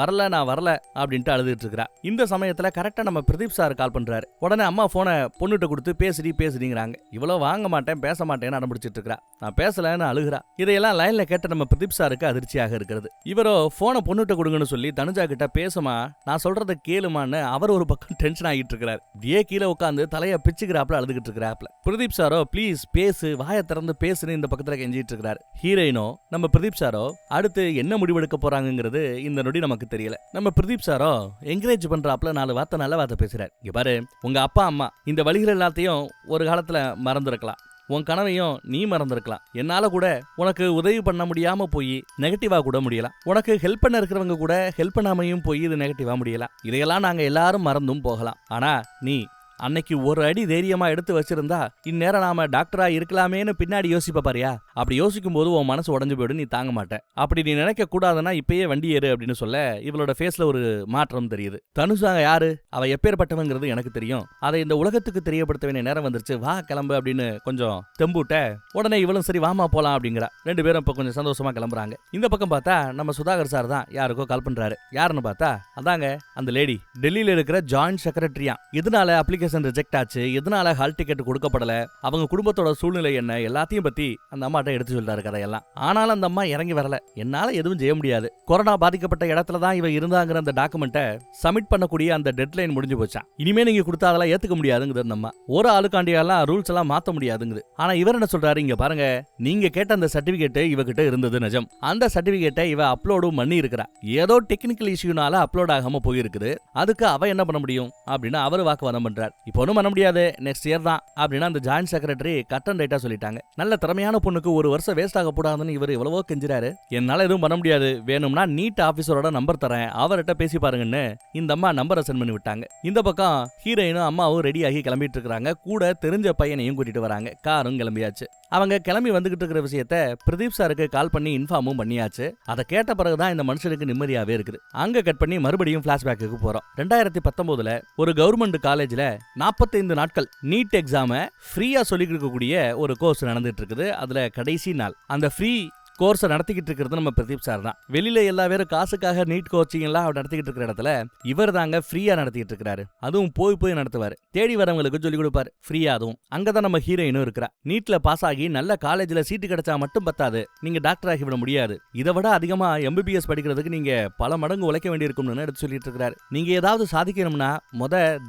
வரல அப்படின்ட்டு அழுதுட்டு இருக்கா. இந்த சமயத்துல கரெக்டா நம்ம பிரதீப் சார் கால் பண்றாரு. உடனே அம்மா போனை பொண்ணுகிட்ட கொடுத்து பேசுறீங்கிறாங்க. இவ்வளவு வாங்க மாட்டேன் பேச மாட்டேன்னு அடம்பிடிச்சிட்டு இருக்கா. நான் பேசலன்னு அழுகுறா. இதையெல்லாம் லைன்ல கேட்ட நம்ம பிரதீப் சாருக்கு அதிர்ச்சியாக இருக்கிறது. இவரோ போனை பொண்ணுகிட்ட கொடுங்கன்னு சொல்லி தனுஜா கிட்ட பேசுமா, நான் சொல்றத கேளுமான்னு அவர் ஒரு பக்கம் டென்ஷன் ஆகிட்டு இருக்கிறார். அப்படியே கீழே உட்காந்து தலைய பிச்சுக்கிறாப்ல அழுதுகிட்டு இருக்கிறாப்ல. பிரதீப் சாரோ ப்ளீஸ் பேசு, வாயை திறந்து பேசுன்னு இந்த பக்கத்துல கெஞ்சிட்டு இருக்கிறார். ஹீரோயினோ நம்ம பிரதீப் சாரோ அடுத்து என்ன முடிவெடுக்க போறாங்கிறது இந்த நொடி நமக்கு தெரியல. நம்ம பிரதீப் சாரோ என்கரேஜ் பண்றாப்ல, 4 வார்த்தை நல்ல வார்த்தை பேசுறாரு. இங்க பாரு, உங்க அப்பா அம்மா இந்த வழிகள் எல்லாத்தையும் ஒரு காலத்துல மறந்துருக்கலாம், உன் கனவையும் நீ மறந்துருக்கலாம், என்னால கூட உனக்கு உதவி பண்ண முடியாம போய் நெகட்டிவா கூட முடியலாம், உனக்கு ஹெல்ப் பண்ண இருக்கிறவங்க கூட ஹெல்ப் பண்ணாமையும் போய் இது நெகட்டிவா முடியலாம், இதையெல்லாம் நாங்க எல்லாரும் மறந்தும் போகலாம். ஆனா நீ அன்னைக்கு ஒரு அடி தைரியமா எடுத்து வச்சிருந்தா இந்நேரம் நாம டாக்டரா இருக்கலாமேன்னு பின்னாடி யோசிப்ப பாரியா. அப்படி யோசிக்கும் போது உன் மனசு உடஞ்சு போயிடும், நீ தாங்க மாட்ட. அப்படி நீ நினைக்க கூடாதுன்னா இப்பயே வண்டி ஏறு அப்படின்னு சொல்ல இவளோட ஃபேஸ்ல ஒரு மாற்றம் தெரியுது. தனுஷா யாரு, அவ எப்பேற்பட்டவங்கிறது எனக்கு தெரியும், அதை இந்த உலகத்துக்கு தெரியப்படுத்த வேண்டிய நேரம் வந்துருச்சு, வா கிளம்பு அப்படின்னு கொஞ்சம் தெம்புட்ட உடனே இவளும் சரி வாமா போலாம் அப்படிங்கிறா. ரெண்டு பேரும் இப்ப கொஞ்சம் சந்தோஷமா கிளம்புறாங்க. இந்த பக்கம் பார்த்தா நம்ம சுதாகர் சார் தான் யாருக்கோ கால் பண்றாரு. யாருன்னு பார்த்தா அதாங்க அந்த லேடி, டெல்லியில இருக்கிற ஜாயிண்ட் செக்ரட்டரியா. எதனால அப்ளிகேஷன் ரிஜெக்ட் ஆச்சு, எதனால ஹால் டிக்கெட் கொடுக்கப்படல, அவங்க குடும்பத்தோட சூழ்நிலை என்ன, எல்லாத்தையும் பத்தி அந்த அம்மாட்ட எடுத்து சொல்றாரு கதையெல்லாம். ஆனாலும் அந்த அம்மா இறங்கி வரல. என்னால எதுவும் செய்ய முடியாது, கொரோனா பாதிக்கப்பட்ட இடத்துல தான் இவ இருந்தாங்கிற அந்த டாக்குமெண்ட்டை சப்மிட் பண்ணக்கூடிய அந்த டெட்லைன் முடிஞ்சு போச்சான். இனிமே நீங்க கொடுத்தா அதெல்லாம் ஏத்துக்க முடியாதுங்குது அந்த அம்மா. ஒரு ஆளுக்காண்டியெல்லாம் ரூல்ஸ் எல்லாம் மாத்த முடியாதுங்குது. ஆனா இவர் என்ன சொல்றாரு, இங்க பாருங்க, நீங்க கேட்ட அந்த சர்டிபிகேட் இவகிட்ட இருந்தது நிஜம். அந்த சர்டிபிகேட்டை இவ அப்லோடும் பண்ணி இருக்கிறா. ஏதோ டெக்னிக்கல் இஷ்யூனால அப்லோட் ஆகாம போயிருக்குது, அதுக்கு அவ என்ன பண்ண முடியும் அப்படின்னு அவரு வாக்குவாதம் பண்றார். இப்போ ஒன்றும் பண்ண முடியாது, நெக்ஸ்ட் இயர் தான் அப்படின்னு அந்த ஜாயிண்ட் செக்ரட்டரி கட் அண்ட் ரைட்டா சொல்லிட்டாங்க. நல்ல திறமையான பொண்ணுக்கு ஒரு வருஷம் வேஸ்ட் ஆக கூடாதுன்னு இவர் எவ்வளவோ கெஞ்சிராரு. என்னால எதுவும் பண்ண முடியாது, வேணும்னா நீட் ஆபீசரோட நம்பர் தரேன், அவர்கிட்ட பேசி பாருங்கன்னு இந்த அம்மா நம்பரை சென்ட் பண்ணி விட்டாங்க. இந்த பக்கம் ஹீரோயினும் அம்மாவும் ரெடி ஆகி கிளம்பிட்டு இருக்காங்க. கூட தெரிஞ்ச பையனையும் கூட்டிட்டு வராங்க. காரும் கிளம்பியாச்சு. அவங்க கிளம்பி வந்துகிட்டு இருக்கிற விஷயத்த பிரதீப் சாருக்கு கால் பண்ணி இன்ஃபார்மும் பண்ணியாச்சு. அதை கேட்ட பிறகுதான் இந்த மனுஷனுக்கு நிம்மதியாவே இருக்குது. அங்க கட் பண்ணி மறுபடியும் பிளாஷ்பேக்கு போறோம். 2019 ஒரு கவர்மெண்ட் காலேஜ்ல 45 நாட்கள் நீட் எக்ஸாம ஃப்ரீயா சொல்லிக் கொடுக்கக்கூடிய ஒரு கோர்ஸ் நடந்துட்டு இருக்குது. அதுல கடைசி நாள் அந்த ஃப்ரீ கோர்ஸை நடத்திக்கிட்டு இருக்கிறது நம்ம பிரதீப் சார் தான். வெளியில எல்லா பேரும் காசுக்காக நீட் கோச்சிங் எல்லாம் நடத்திக்கிட்டு இருக்கிற இடத்துல இவர் தாங்க ஃப்ரீயா நடத்திக்கிட்டு இருக்காரு. அதுவும் போய் நடத்துவாரு. தேடி வரவங்களுக்கு சொல்லி கொடுப்பாரு ஃப்ரீயா. அதுவும் அங்கதான் நம்ம ஹீரோயினும் இருக்கிறா. நீட்ல பாஸ் ஆகி நல்ல காலேஜ்ல சீட்டு கிடைச்சா மட்டும் பத்தாது, நீங்க டாக்டர் ஆகி விட முடியாது. இதை விட அதிகமா MBBS படிக்கிறதுக்கு நீங்க பல மடங்கு உழைக்க வேண்டி இருக்கும்னு எடுத்து சொல்லிட்டு இருக்காரு. நீங்க ஏதாவது சாதிக்கணும்னா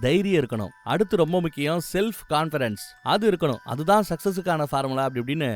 தைரியம் இருக்கணும், அடுத்து ரொம்ப முக்கியம் செல்ஃப் கான்பிடன்ஸ், அது இருக்கணும். அதுதான் சக்சஸுக்கான ஃபார்முலா அப்படி இப்படின்னு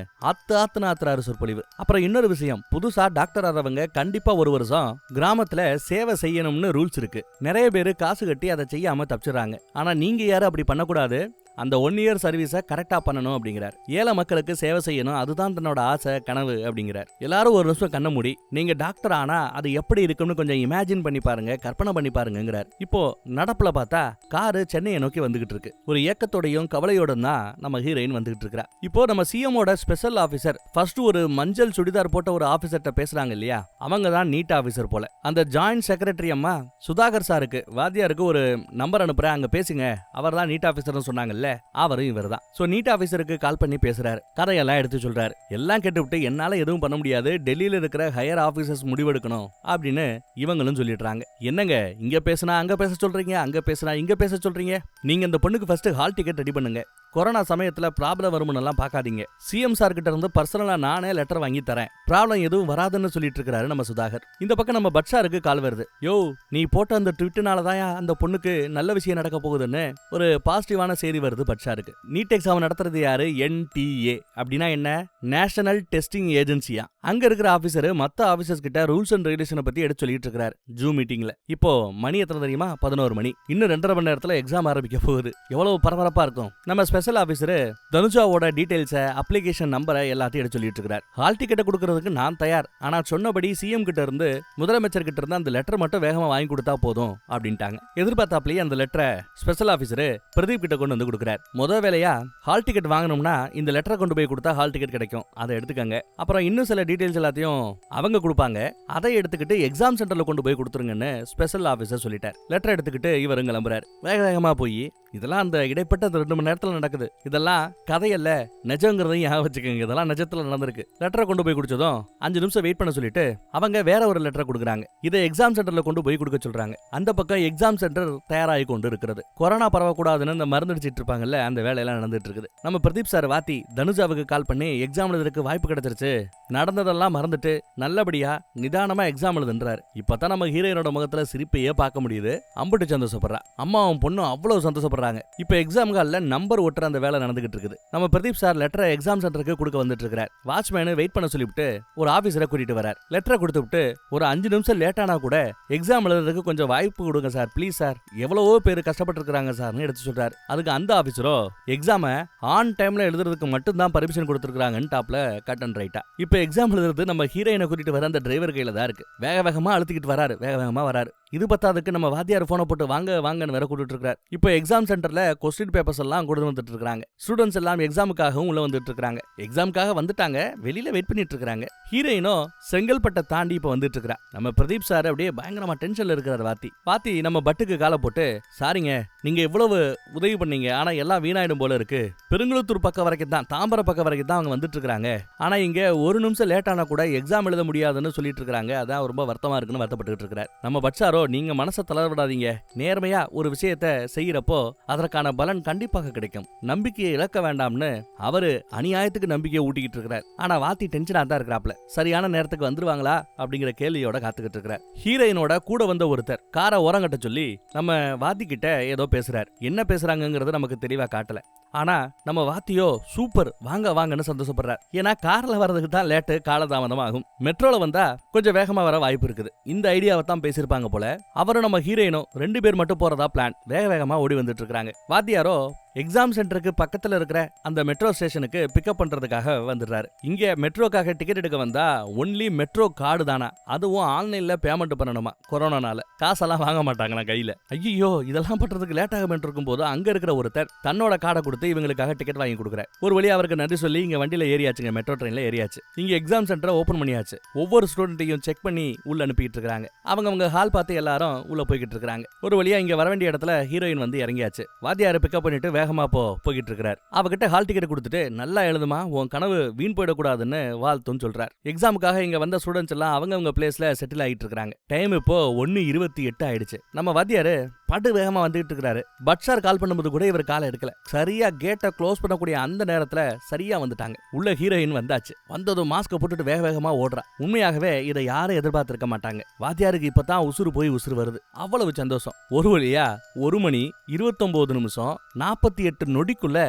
ஆத்துறாரு சொற்பொழிவு. அப்புறம் இன்னொரு விஷயம், புதுசா டாக்டர் ஆறவங்க கண்டிப்பா ஒரு வருஷம் கிராமத்துல சேவை செய்யணும்னு ரூல்ஸ் இருக்கு. நிறைய பேரு காசு கட்டி அதை செய்யாம தப்பிச்சிடறாங்க. ஆனா நீங்க யாரும் அப்படி பண்ணக்கூடாது, அந்த 1 இயர் சர்வீஸை கரெக்டா பண்ணணும் அப்படிங்கிறார். ஏழை மக்களுக்கு சேவை செய்யணும், அதுதான் தன்னோட ஆசை கனவு அப்படிங்கிறார். எல்லாரும் ஒரு நிமிஷம் கண்ண மூடி நீங்க டாக்டர் ஆனா அது எப்படி இருக்கும்னு கொஞ்சம் இமேஜின் பண்ணி பாருங்க, கற்பனை பண்ணி பாருங்கிறார். இப்போ நடப்புல பார்த்தா காரு சென்னையை நோக்கி வந்துகிட்டு இருக்கு. ஒரு ஏக்கத்தோடையும் கவலையோடும் தான் நம்ம ஹீரோயின் வந்துகிட்டு இருக்கா. இப்போ நம்ம சிஎமோட ஸ்பெஷல் ஆபீசர் ஃபர்ஸ்ட் ஒரு மஞ்சள் சுடிதார் போட்ட ஒரு ஆபீசர்ட்ட பேசுறாங்க இல்லையா, அவங்க தான் நீட் ஆபீசர் போல. அந்த ஜாயிண்ட் செக்ரட்டரி அம்மா சுதாகர் சாருக்கு வாத்தியாருக்கு ஒரு நம்பர் அனுப்புறேன், அங்க பேசுங்க, அவர் தான் நீட் ஆபீசர்னு சொன்னாங்கல்ல, அவரும் இவர் தான். சோ நீட் ஆபீசருக்கு கால் பண்ணி பேசுறாரு, கதையெல்லாம் எடுத்து சொல்றாரு. எல்லாம் கேட்டுவிட்டு என்னால எதுவும் பண்ண முடியாது, டெல்லியில இருக்கிற ஹையர் ஆபீசர்ஸ் முடிவெடுக்கணும் அப்படின்னு இவங்களும் சொல்லிடுறாங்க. என்னங்க இங்க பேசினா அங்க பேச சொல்றீங்க, அங்க பேசினா இங்க பேச சொல்றீங்க, நீங்க இந்த பொண்ணுக்கு ஃபர்ஸ்ட் ஹால் டிக்கெட் ரெடி பண்ணுங்க, கொரோனா சமயத்துல ப்ராப்ளம் வரும்னு எல்லாம் பாக்காதீங்க, சிஎம் சார் கிட்ட இருந்து பர்சனலா நானே லெட்டர் வாங்கி தரேன், ப்ராப்ளம் எதுவும் வராதுன்னு சொல்லிட்டு இருக்காரு நம்ம சுதாகர். இந்த பக்கம் நம்ம பட்சாருக்கு கால் வருது. யோ நீ போட்ட அந்த ட்விட்னாலதான் அந்த பொண்ணுக்கு நல்ல விஷயம் நடக்க போகுதுன்னு ஒரு பாசிட்டிவான செய்தி வருது பட்சாருக்கு. நீட் எக்ஸாம் நடத்துறது யாரு, NTA அப்படின்னா என்ன, நேஷனல் டெஸ்டிங் ஏஜென்சியா. அங்க இருக்கிற ஆபீசர் மத்த ஆபீசர்ஸ் கிட்ட ரூல்ஸ் அண்ட் ரெகுலேஷனை பத்தி எடுத்து சொல்லிட்டு இருக்காரு ஜூம் மீட்டிங்ல. இப்போ மணி எத்தனை தெரியுமா, 11 மணி. இன்னும் 2.5 மணி நேரத்துல எக்ஸாம் ஆரம்பிக்க போகுது. எவ்வளவு பரபரப்பா இருக்கும். நம்ம ஸ்பெஷல் ஆபீசர் தனுஜாவோட டீடைல்ஸை, அப்ளிகேஷன் நம்பரை எல்லாத்தையும் எடுத்து சொல்லிட்டு இருக்காரு. ஹால் டிக்கெட் கொடுக்கறதுக்கு நான் தயார், ஆனா சொன்னபடி சிஎம் கிட்ட இருந்து முதலமைச்சர் கிட்ட இருந்து அந்த லெட்டர் மட்டும் வேகமா வாங்கி கொடுத்தா போதும் அப்படின்ட்டாங்க. எதிர்பார்த்தாப்லயே அந்த லெட்டரை ஸ்பெஷல் ஆபீசர் பிரதீப் கிட்ட கொண்டு வந்து கொடுக்குறாரு. முதல் வேலையா ஹால் டிக்கெட் வாங்கணும்னா இந்த லெட்டரை கொண்டு போய் கொடுத்தா ஹால் டிக்கெட் கிடைக்கும், அதை எடுத்துக்கங்க. அப்புறம் இன்னும் சில டீடைல்ஸ் எல்லாத்தையும் அவங்க கொடுப்பாங்க, அதை எடுத்துக்கிட்டு எக்ஸாம் சென்டர்ல கொண்டு போய் கொடுத்துருங்கன்னு ஸ்பெஷல் ஆபீசர் சொல்லிட்டார். லெட்டர் எடுத்துக்கிட்டு இவரும் கிளம்புறாரு. வேக வேகமா போய் இதெல்லாம் அந்த இடைப்பட்ட 2 மணி நேரத்துல நடக்குது, இதெல்லாம் கதையல்ல நிஜங்கிறதையும் ஞாபகம் வச்சுக்கோங்க, இதெல்லாம் நிஜத்துல நடந்திருக்கு. லெட்டரை கொண்டு போய் குடிச்சதும் 5 நிமிஷம் வெயிட் பண்ண சொல்லிட்டு அவங்க வேற ஒரு லெட்டரை கொடுக்குறாங்க. இதை எக்ஸாம் சென்டர்ல கொண்டு போய் கொடுக்க சொல்றாங்க. அந்த பக்கம் எக்ஸாம் சென்டர் தயாராகி கொண்டு இருக்கிறது. கொரோனா பரவக்கூடாதுன்னு இந்த மருந்து அடிச்சிட்டு இருப்பாங்கல்ல, அந்த வேலையெல்லாம் நடந்துட்டு இருக்குது. நம்ம பிரதீப் சார் வாத்தி தனுஜாவுக்கு கால் பண்ணி எக்ஸாம் எழுதுறதுக்கு வாய்ப்பு கிடைச்சிருச்சு, நடந்ததெல்லாம் மறந்துட்டு நல்லபடியா நிதானமா எக்ஸாம் எழுதுன்றாரு. இப்பதான் நம்ம ஹீரோயினோட முகத்துல சிரிப்பையே பார்க்க முடியுது. அம்புட்டு சந்தோஷப்படுறா. அம்மாவும் பொண்ணும் அவ்வளவு சந்தோஷப்படுறாங்க. இப்ப எக்ஸாம் கால்ல நம்பர் ஒட்டுற அந்த வேலை நடந்துகிட்டு இருக்குது. நம்ம பிரதீப் சார் லெட்டரை எக்ஸாம் சென்டருக்கு கொடுக்க வந்துட்டு இருக்காரு. வாட்ச்மேன் வெயிட் பண்ண சொல்லிவிட்டு ஒரு ஆபீசரை கூட்டிட்டு வரார். லெட்டரை கொடுத்து விட்டு ஒரு 5 நிமிஷம் லேட் ஆனா கூட எக்ஸாம் எழுதுறதுக்கு கொஞ்சம் வாய்ப்பு கொடுங்க சார், ப்ளீஸ் சார், எவ்வளவோ பேர் கஷ்டப்பட்டு இருக்காங்க சார்னு எடுத்து சொல்றாரு. அதுக்கு அந்த ஆபீசரோ எக்ஸாம ஆன் டைம்ல எழுதுறதுக்கு மட்டும் தான் பர்மிஷன் கொடுத்துருக்காங்கன்னு டாப்ல கட் அண்ட் ரைட்டா. இப்ப எக்ஸாம் எழுதுறது நம்ம ஹீரோயினை கூட்டிட்டு வர அந்த டிரைவர் கையில தான் இருக்கு. வேக வேகமா அழுத்திக்கிட்டு வராரு, வேக வேகமா வராரு. இது பத்தாதுக்கு நம்ம வாத்தியார் போனை போட்டு வாங்க வாங்கன்னு வேற கூட்டிட்டு இருக்காரு. இப்போ எக்ஸாம் சென்டர்ல கொஸ்டின் பேப்பர்ஸ் எல்லாம் கொண்டு வந்துட்டு இருக்காங்க. ஸ்டூடெண்ட்ஸ் எல்லாம் எக்ஸாமுக்காகவும் உள்ள வந்துட்டு இருக்காங்க. எக்ஸாமுக்காக வந்துட்டாங்க, வெளியில வெயிட் பண்ணிட்டு இருக்காங்க. ஹீரோயினும் செங்கல்பட்டை தாண்டி இப்ப வந்துட்டு இருக்கா. நம்ம பிரதீப் சார் அப்படியே பயங்கரமா டென்ஷன்ல இருக்கிறார். வாத்தி நம்ம பட்டுக்கு காலை போட்டு, சாரிங்க நீங்க இவ்வளவு உதவி பண்ணீங்க, ஆனா எல்லாம் வீணாயிடும் போல இருக்கு. பெருங்குளத்தூர் பக்கம் வரைக்கும் தான், தாம்பரம் பக்கம் வரைக்கும் தான் அவங்க வந்துட்டு இருக்காங்க. ஆனா இங்க ஒரு நிமிஷம் லேட் ஆனா கூட எக்ஸாம் எழுத முடியாதுன்னு சொல்லிட்டு இருக்காங்க. அதான் ரொம்ப வருத்தமா இருக்குன்னு வருத்தப்பட்டு இருக்கிறார். நம்ம பட்சாரோ, நீங்க மனசை தளர விடாதீங்க. நேர்மையா ஒரு விஷயத்தை செய்யறப்போ அதற்கான பலன் கண்டிப்பாக கிடைக்கும். நம்பிக்கையை இழக்க வேண்டாம்னு அவரு அநியாயத்துக்கு நம்பிக்கையை ஊட்டிக்கிட்டு இருக்கிறார். ஆனா வாத்தி டென்ஷனா தான் இருக்கிறாப்ல. சரியான நேரத்துக்கு வந்துருவாங்களா அப்படிங்கிற கேள்வியோட காத்துக்கிட்டு இருக்கிறார். ஹீரோயினோட கூட வந்த ஒருத்தர் காரை ஓரங்கட்ட சொல்லி நம்ம வாத்தி கிட்ட ஏதோ பேசுறார். என்ன பேசுறாங்கிறது நமக்கு தெளிவா காட்டல. ஆனா நம்ம வாத்தியோ சூப்பர் வாங்க வாங்கன்னு சந்தோஷப்படுறார். ஏன்னா கார்ல வர்றதுக்கு தான் லேட்டு, காலதாமதம் ஆகும். மெட்ரோல வந்தா கொஞ்சம் வேகமா வர வாய்ப்பு இருக்குது. இந்த ஐடியாவை தான் பேசியிருப்பாங்க போல. அவரும் நம்ம ஹீரோயினும் 2 பேர் மட்டும் போறதா பிளான். வேக வேகமா ஓடி வந்துட்டு இருக்காங்க. வாத்தியாரோ எக்ஸாம் சென்டருக்கு பக்கத்துல இருக்கிற அந்த மெட்ரோ ஸ்டேஷனுக்கு பிக்கப் பண்றதுக்காக வந்துடுறாரு. இங்க மெட்ரோக்காக டிக்கெட் எடுக்க வந்தா ஒன்லி மெட்ரோ கார்டு தானா, அதுவும் ஆன்லைன்ல பேமெண்ட் பண்ணணுமா. கொரோனானால காசெல்லாம் வாங்க மாட்டாங்களா கையில. ஐயோ இதெல்லாம் பண்றதுக்கு லேட் ஆகும் இருக்கும் போது அங்க இருக்கிற ஒருத்தர் தன்னோட கார்டை கொடுத்து இவங்களுக்காக டிக்கெட் வாங்கி கொடுக்குறாரு. ஒரு வழியா அவருக்கு நன்றி சொல்லி இங்க வண்டியில ஏறியாச்சுங்க. மெட்ரோ ட்ரெயின்ல ஏறியாச்சு. இங்க எக்ஸாம் சென்டரை ஓபன் பண்ணியாச்சு. ஒவ்வொரு ஸ்டூடெண்ட்டையும் செக் பண்ணி உள்ள அனுப்பிட்டு இருக்காங்க. அவங்க ஹால் பார்த்து எல்லாரும் உள்ள போய்கிட்டு இருக்காங்க. ஒரு வழியா இங்க வர வேண்டிய இடத்துல ஹீரோயின் வந்து இறங்கியாச்சு. வாத்தியாரை பிக்கப் பண்ணிட்டு வேகமா போய்கிட்டு இருக்காரு. அவகிட்ட ஹால் டிக்கெட் கொடுத்துட்டு, நல்லா எழுதுமா, உன் கனவு வீண் போயிடக்கூடாதுன்னு வாழ்த்துன்னு சொல்றாரு. எக்ஸாமுக்காக இங்க வந்த ஸ்டூடெண்ட்ஸ் எல்லாம் அவங்க பிளேஸ்ல செட்டில் ஆகிட்டு இருக்காங்க. டைம் இப்போ 1:28 ஆயிடுச்சு. நம்ம வாத்தியாரு படு வேகமா வந்துட்டு இருக்காரு. பட்சார் கால் பண்ணும்போது கூட இவர் காலை எடுக்கல. சரியா கேட்டை க்ளோஸ் பண்ணக்கூடிய அந்த நேரத்துல சரியா வந்துட்டாங்க. உள்ள ஹீரோயின் வந்தாச்சு. வந்ததும் மாஸ்க போட்டுட்டு வேக வேகமா ஓடுறா. உண்மையாகவே இதை யாரும் எதிர்பார்த்திருக்க மாட்டாங்க. வாத்தியாருக்கு இப்பதான் உசுறு போய் உசுறு வருது. அவ்வளவு சந்தோஷம். ஒரு வழியா 1:29 48 நொடிக்குள்ள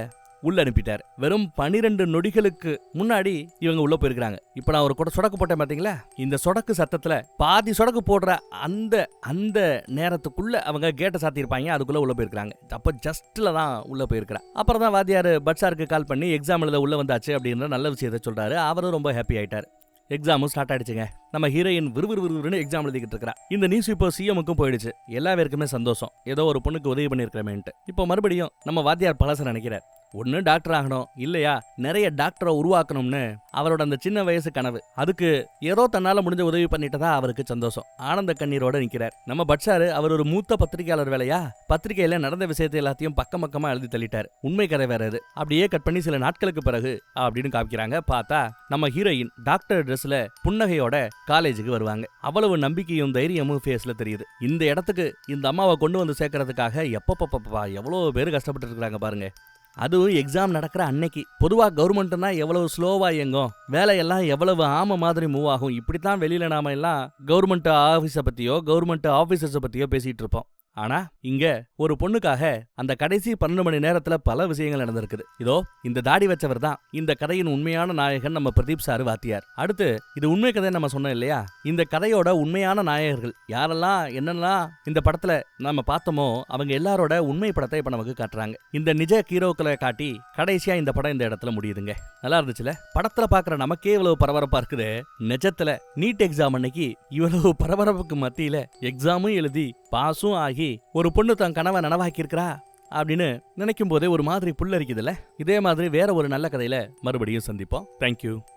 உள்ள அனுப்பிட்டார். வெறும் 12 நொடிகளுக்கு முன்னாடி இவங்க உள்ள போயிருக்காங்க. இப்ப நான் ஒரு சொடக்கு போட்டேன் பாத்தீங்களா, இந்த சொடக்கு சத்தத்துல பாதி சொடக்கு போடுற அந்த நேரத்துக்குள்ள அவங்க கேட்டை சாத்திருப்பாங்க. அதுக்குள்ள உள்ள போயிருக்காங்க. அப்ப ஜஸ்ட்ல தான் உள்ள போயிருக்கிறா. அப்புறம் தான் வாத்தியார் பட்சாருக்கு கால் பண்ணி எக்ஸாம் எழுத உள்ள வந்தாச்சு அப்படின்ற நல்ல விஷயத்தை சொல்றாரு. அவரும் ரொம்ப ஹாப்பி ஆயிட்டாரு. எக்ஸாமும் ஸ்டார்ட் ஆயிடுச்சுங்க. நம்ம ஹீரோயின் விறுவிறுன்னு எக்ஸாம் எழுதிக்கிட்டு இருக்கா. இந்த நியூஸ் இப்போ சிஎம்முக்கும் போயிடுச்சு. எல்லா பேருக்குமே சந்தோஷம், ஏதோ ஒரு பொண்ணுக்கு உதவி பண்ணிருக்கிறமேன்ட்டு. இப்போ மறுபடியும் நம்ம வாத்தியார் பழச நினைக்கிறார். ஒன்னு டாக்டர் ஆகணும், இல்லையா நிறைய டாக்டரை உருவாக்கணும்னு அவரோட அந்த சின்ன வயசு கனவு. அதுக்கு ஏதோ தன்னால முடிஞ்ச உதவி பண்ணிட்டதா அவருக்கு சந்தோஷம். ஆனந்த கண்ணீரோட நிக்கிறார். நம்ம பட்சாரு அவர் ஒரு மூத்த பத்திரிகையாளர் வேலையா, பத்திரிகையில நடந்த விஷயத்தை எல்லாத்தையும் பக்கம் பக்கமா எழுதி தள்ளிட்டாரு. உண்மை கதை வேற அது. அப்படியே கட் பண்ணி சில நாட்களுக்கு பிறகு அப்படின்னு காமிக்கிறாங்க. பார்த்தா நம்ம ஹீரோயின் டாக்டர் ட்ரெஸ்ல புன்னகையோட காலேஜுக்கு வருவாங்க. அவ்வளவு நம்பிக்கையும் தைரியமும் ஃபேஸ்ல தெரியுது. இந்த இடத்துக்கு இந்த அம்மாவை கொண்டு வந்து சேர்க்கறதுக்காக எப்பப்பா எவ்வளவு பேர் கஷ்டப்பட்டு இருக்காங்க பாருங்க. அதுவும் எக்ஸாம் நடக்கிற அன்னைக்கு. பொதுவா கவர்மெண்ட்னா எவ்வளவு ஸ்லோவா இயங்கும், வேலையெல்லாம் எவ்வளவு ஆம மாதிரி மூவ் ஆகும். இப்படித்தான் வெளியில நாம எல்லாம் கவர்மெண்ட் ஆபீஸ பத்தியோ கவர்மெண்ட் ஆபீசர்ஸ பத்தியோ பேசிட்டு இருப்போம். ஆனா இங்க ஒரு பொண்ணுக்காக அந்த கடைசி 12 மணி நேரத்துல பல விஷயங்கள் நடந்திருக்குது. இதோ இந்த தாடி வச்சவர் தான் இந்த கதையின் உண்மையான நாயகன், நம்ம பிரதீப் சார் வாத்தியார். அடுத்து இது உண்மை கதை நம்ம சொன்னோம் இல்லையா, இந்த கதையோட உண்மையான நாயகர்கள் யாரெல்லாம் என்னெல்லாம் இந்த படத்துல நம்ம பார்த்தோமோ அவங்க எல்லாரோட உண்மை படத்தை இப்ப நமக்கு காட்டுறாங்க. இந்த நிஜ ஹீரோக்களை காட்டி கடைசியா இந்த படம் இந்த இடத்துல முடியுதுங்க. நல்லா இருந்துச்சுல. படத்துல பாக்குற நமக்கே இவ்வளவு பரபரப்பா இருக்குது. நிஜத்துல நீட் எக்ஸாம் அன்னைக்கு இவ்வளவு பரபரப்புக்கு மத்தியில எக்ஸாமும் எழுதி பாஸும் ஆகி ஒரு பொண்ணு தன் கனவை நனவாக்கி இருக்கிறா அப்படின்னு நினைக்கும் போதே ஒரு மாதிரி புல்லரிக்குதுல்ல. இதே மாதிரி வேற ஒரு நல்ல கதையில மறுபடியும் சந்திப்போம். தேங்க்யூ.